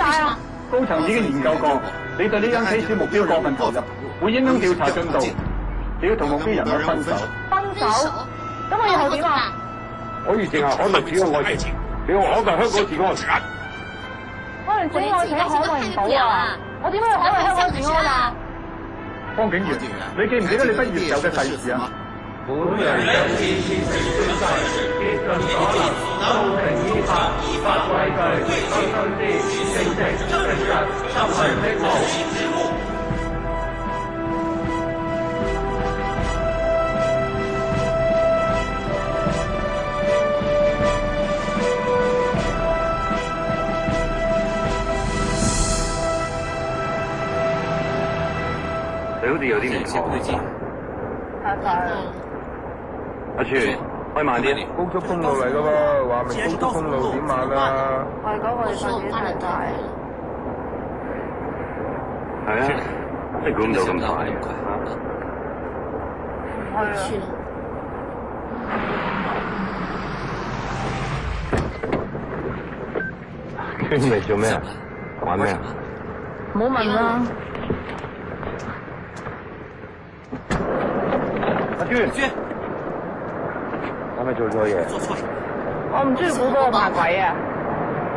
解啊？高層已經研究過，你對呢張 case 目標過分投入，會影響調查進度。你要同目標人物分手。分手？咁我以後點啊？可以淨係可能只個愛情，你要可能香港治安時間。我連整愛情都可能唔到啊！我點樣可能香港治安啊？方警員，你記唔記得你畢業時候嘅誓詞啊？本人有次次成全誓，竭盡所能，公平依法，以法為據，據據之正直正直，執行職務。你好似有啲唔妥。太快啦！阿全，開慢啲。高速公路嚟噶喎，話明高速公路點慢啊？我哋講我哋快幾太快。係啊，你估唔到咁快。係啊。圈嚟做咩啊？玩咩啊？唔好問啦。阿娟，係咪做錯嘢？我唔中意估嗰個賣鬼啊！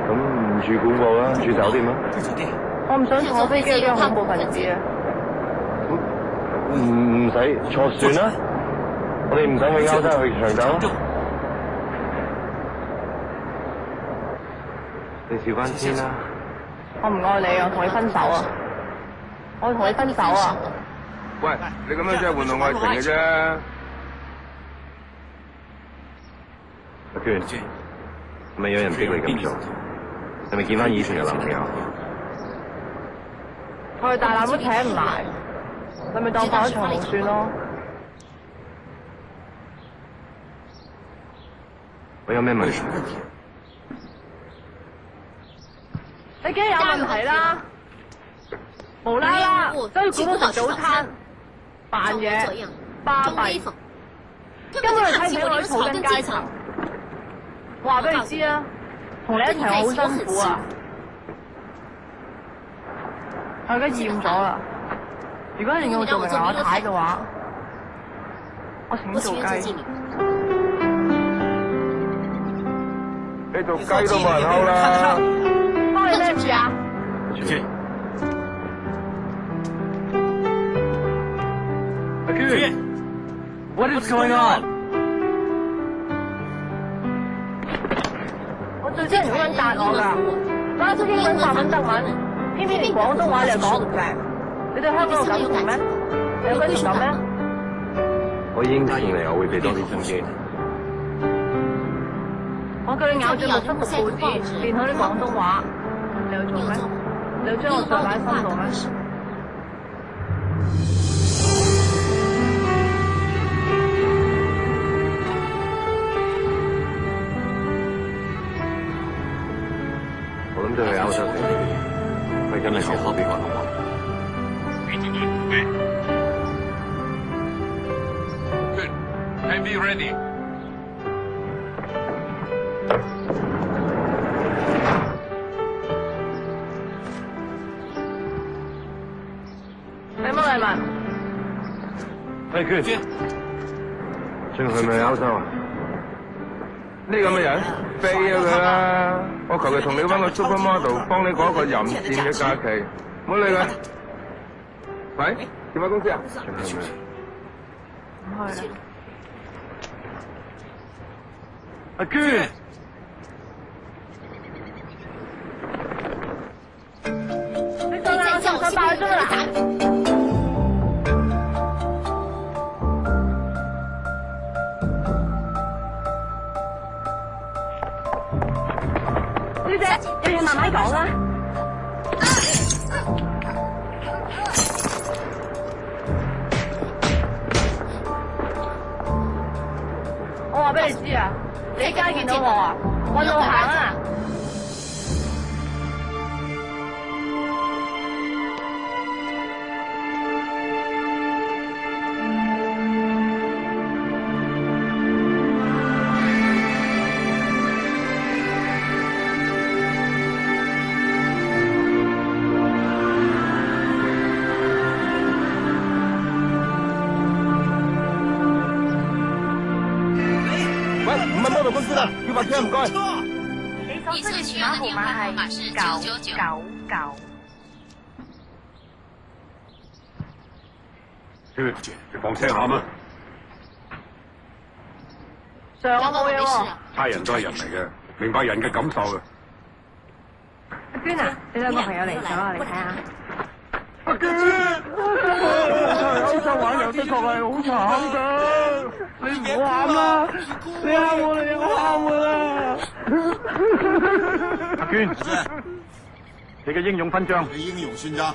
咁唔住古堡啦，住酒店啦。我唔想坐飛機嗰啲恐怖分子啊！唔使坐船啦，我哋唔使去歐洲，去長洲。你笑翻先啦！我唔愛你啊！我同你分手啊！我同你分手啊！喂，你咁樣真係玩弄愛情嘅啫。阿娟，係咪有人逼你咁做？係咪見翻以前嘅男朋友？我哋大纜都扯唔埋，你咪當放一場龍算咯。我有咩問題？你梗係有問題啦！無啦啦都要估到食早餐，扮嘢，巴閉，根本係睇唔起我啲草根階層。話俾你知啊，同你一齊好辛苦啊！我而家厭咗啦。如果你要我做明我太嘅話，我情願做雞。你做雞都冇人溝啦。關你咩事啊？阿娟，What is going on？ 我最憎人咁樣答我㗎，拉出英文、法文、德文，偏偏連廣東話你又講唔成。你對香港有感情咩？你有歸屬感咩？我應承你，我會俾多啲心機。我叫你咬住木心木報紙，練好啲廣東話，你有做咩？你要將我著喺心度咩？我諗住去歐洲嘅，會跟你學啲廣東話。Good, can be ready. 你乜禮物？阿娟，仲去唔去歐洲啊？呢咁嘅人飛咗佢啦！我求其同你揾個 supermodel 幫你講一個淫賤嘅假期，唔好理佢。喂，電話公司啊？仲去唔去？唔去啦。阿娟，你真係想爆咗啦！小姐，有嘢慢慢講啦。我話俾你知啊，你喺街見到我啊，搵路行啊！先啦，要白車唔該。你所需要嘅電話號碼是999。你放聲下嘛。上我冇嘢喎。差人都係人嚟嘅，明白人嘅感受嘅。阿娟啊，你兩個朋友嚟咗啊，你睇下。阿娟，歐洲玩遊的確係好慘㗎，你唔好喊啦，你喊我哋我喊㗎啦。阿娟，你嘅英勇勳章。你英勇勳章。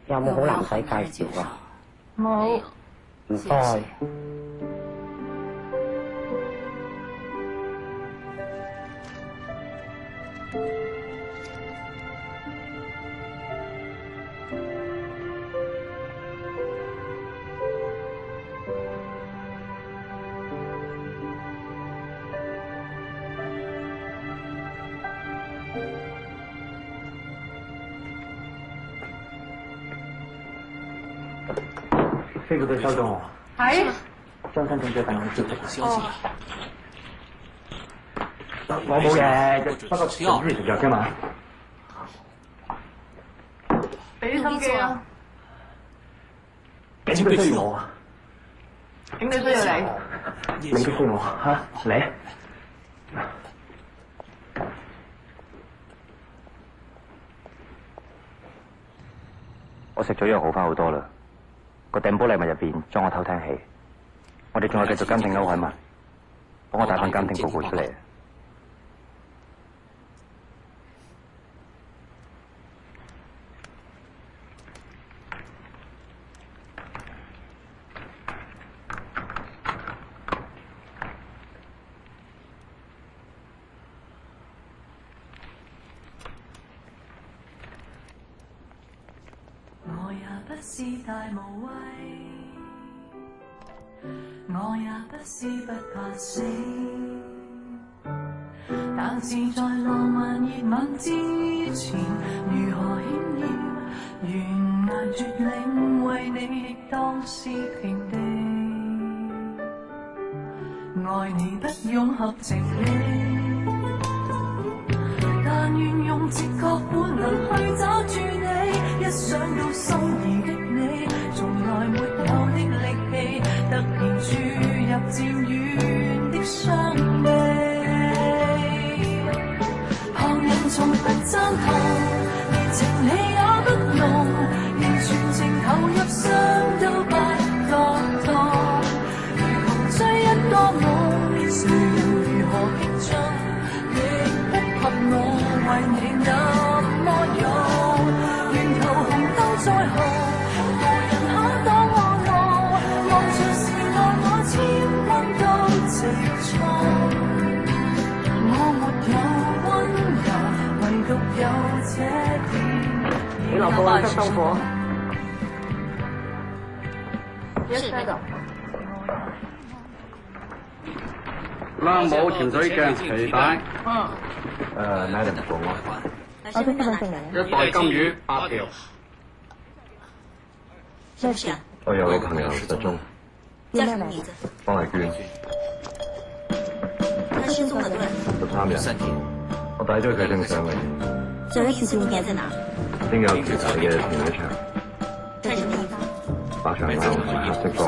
有冇好男仔介紹啊？冇。唔該。飛嗰對收咗我。係。張新總最近有接觸。哦。我冇嘢，不過總之食藥啫嘛。俾啲心機啊！警隊需要我啊！警隊需要你。你都需要我嚇，嚟。我食咗藥好翻好多啦。個頂煲禮物入邊裝我偷聽器，我哋仲係繼續監聽歐海文，幫我打份監聽報告出嚟。我也不是大無畏，我也不是不怕死，但是在浪漫熱吻之前，如何險要懸崖絕嶺為你亦當是平地，愛你不用合情理，但願用直覺本能去找住你，一想到心儀的你，從來沒有的力氣，突然注入漸遠的傷悲。旁人從不贊同，連情理也不容，連全情投入傷都不覺痛。如窮追一個夢，誰如何激進，亦不及我為你那麼勇。沿途紅燈再紅，無人可擋我路，望着是愛我千分都直衝。我沒有溫柔，唯獨有這點。你落部啊，執收貨。是那個。冷帽潛水鏡皮帶。買嚟做我。我的身份證嚟。一袋金魚8條。是不是啊？我有個朋友失蹤，叫什麼名字？方麗娟。他失蹤了多久？13日。我帶咗佢登上嚟。這個意思應該在哪？丁有橋底嘅田海場。在什麼地方？白牆樓同埋黑色光。